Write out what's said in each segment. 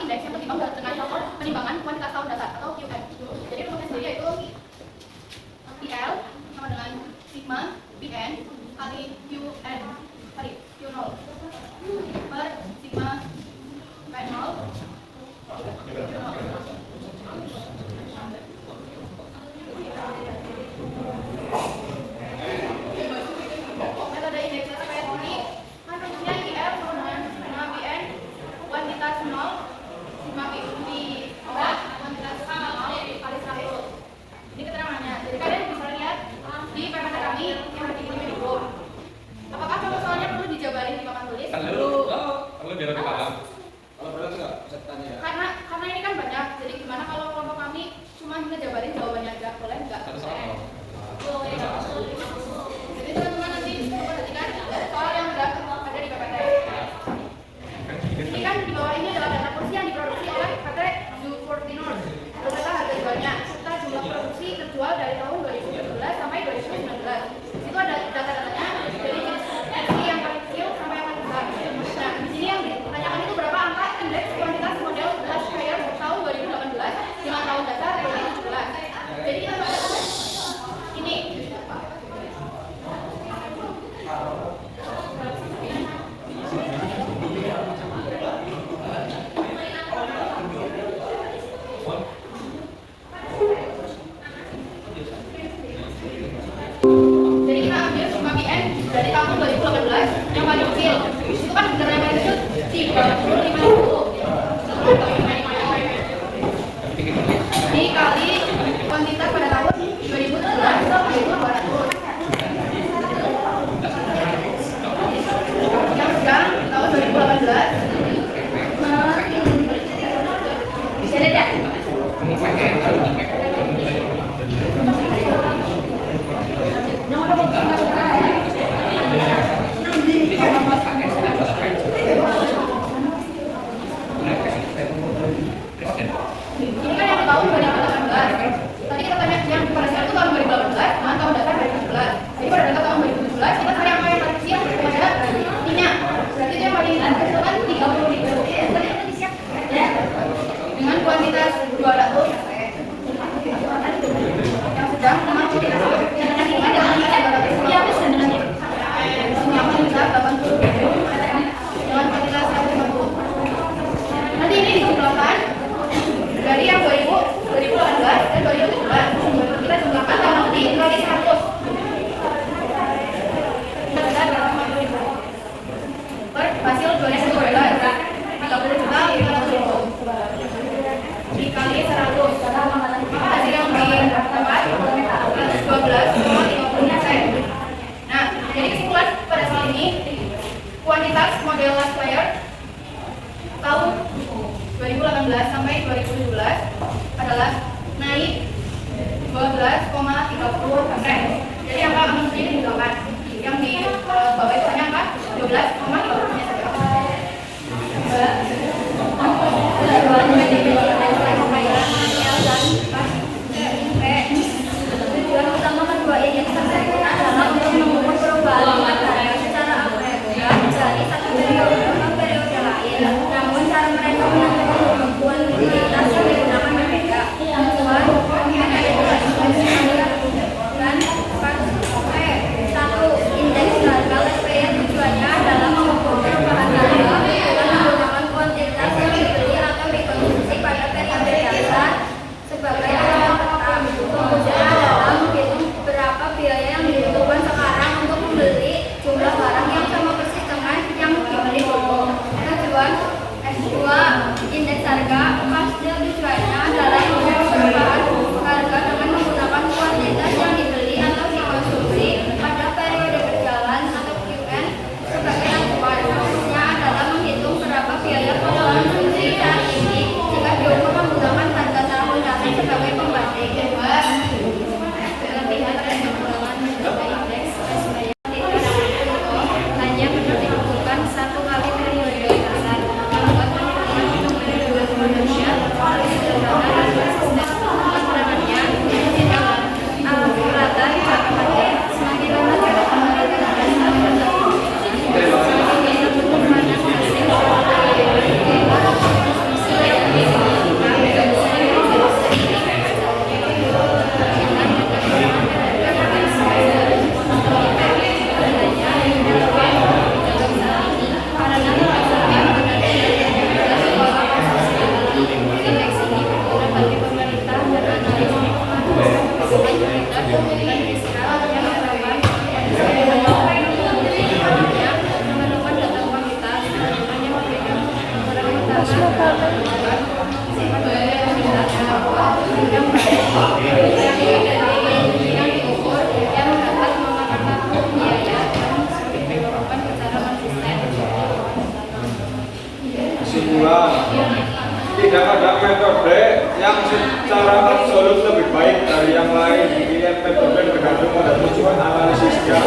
indeks yang ketimbang dengan penimbangan kuantitas tahun dasar atau QM. Jadi rumusnya sendiri yaitu IL sama dengan sigma BN kali QN kali Q0 per sigma P0 metode indeks SPSS ini kan rumusnya IL sama dengan sigma BN kuantitas 0 sigma B di kuantitas 0 kali 100. Ini keterangannya. Jadi kalian bisa lihat di PPT kami yang ada di Kemendikbud. Apakah contoh soalnya perlu dijabarin di papan tulis? Perlu biar lebih paham. Kalau berat enggak bisa tanya ya. Karena ini kan banyak. Jadi gimana kalau kelompok kami cuma ngejabarin jawabannya aja, boleh enggak? Satu soal. Jadi teman-teman nanti perhatikan soal yang udah ada di PPT. Ini kan di bawah ini adalah data kursi yang diproduksi oleh PT Zuportinor. Data harga jualnya serta jumlah produksi terjual dari tahun 2017 sampai 2019. Itu ada data-datanya dari jenis kursi yang paling kecil sampai yang paling besar. Nah, di sini yang ditanyakan itu berapa angka indeks kuantitas model glass sprayer tahun 2018 dengan tahun dasar 2017. Jadi kita baca ini. Jadi kita ambil sigma BN dari tahun 2018 yang paling kecil. Itu kan benar yang paling kecil 3050 dikali kuantitas pada tahun 2017 yaitu 200. Yang sedang tahun 2018 bisa lihat ya? Ini kan yang tahun 2018. Tadi kita tanya yang pada saat itu tahun 2018 dengan tahun dasar 2017. Jadi pada data tahun 2017 kita cari angka yang paling kecil pada ininya. Berarti itu yang paling kecil kan 30.000 ya. Dengan kuantitas 200 yang sedang dengan kuantitas yang dengan yang sedang dengan yang besar 80 dengan kuantitas 150. Nanti ini dijumlahkan dari yang 2018 dan 2017 kita jumlahkan tahun nanti kali 100 per hasil jualnya $1 30 juta 500.000 dikali 100 maka hasil yang didapat 112,50%. Nah, jadi kesimpulan pada soal ini kuantitas model last player tahun 2018 sampai 2017 adalah naik 12,30%. Jadi angka ini dibutuhkan. Yang di bawah itu hanya angka 12,30%-nya saja. Tujuan utama kedua indeks tersebut adalah untuk mengukur perubahan materi secara agregat dari satu periode ke periode lain. Namun cara mereka menentukan kemampuan likuiditas yang digunakan berbeda. Tujuan dan satu indeks harga SPY tujuannya adalah mengukur yang diukur yang dapat memakan waktu, biaya, dan dilakukan secara konsisten. Kesimpulan, tidak ada metode yang secara absolut lebih baik dari yang lain. Pilihan metode bergantung pada tujuan analisisnya.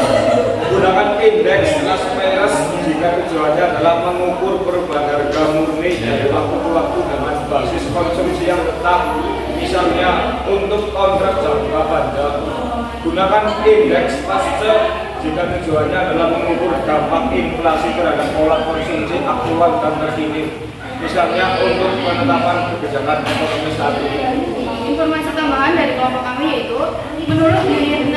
Gunakan indeks Las Meres jika tujuannya adalah mengukur perubahan harga murni dari waktu ke waktu dengan basis konsumsi yang tetap. Misalnya untuk kontrak jangka panjang. Gunakan indeks Paste jika tujuannya adalah mengukur dampak inflasi terhadap pola konsumsi aktual dan terkini. Misalnya untuk penetapan kebijakan ekonomi saat ini. Informasi tambahan dari kelompok kami yaitu menurut Nation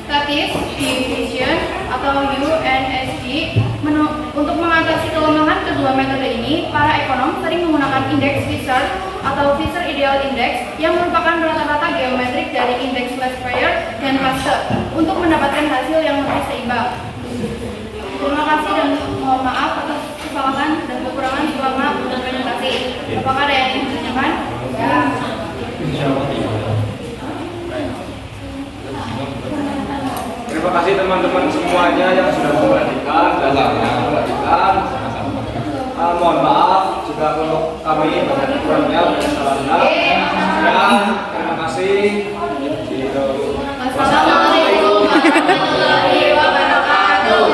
Statis Division atau UNSD, untuk mengatasi kelemahan kedua metode ini, para ekonom sering menggunakan indeks Fisher atau Fisher Ideal Index yang merupakan rata-rata geometrik dari indeks Laspeyres dan Paste untuk mendapatkan hasil yang lebih seimbang. Terima kasih dan mohon maaf atas kesalahan dan kekurangan selama presentasi. Apakah ada yang ingin ditanyakan? Terima kasih teman-teman semuanya yang sudah memperhatikan dan memperhatikan. Mohon maaf jika untuk kami banyak kurangnya banyak salahnya. Dan terima kasih. Wassalamualaikum warahmatullahi wabarakatuh.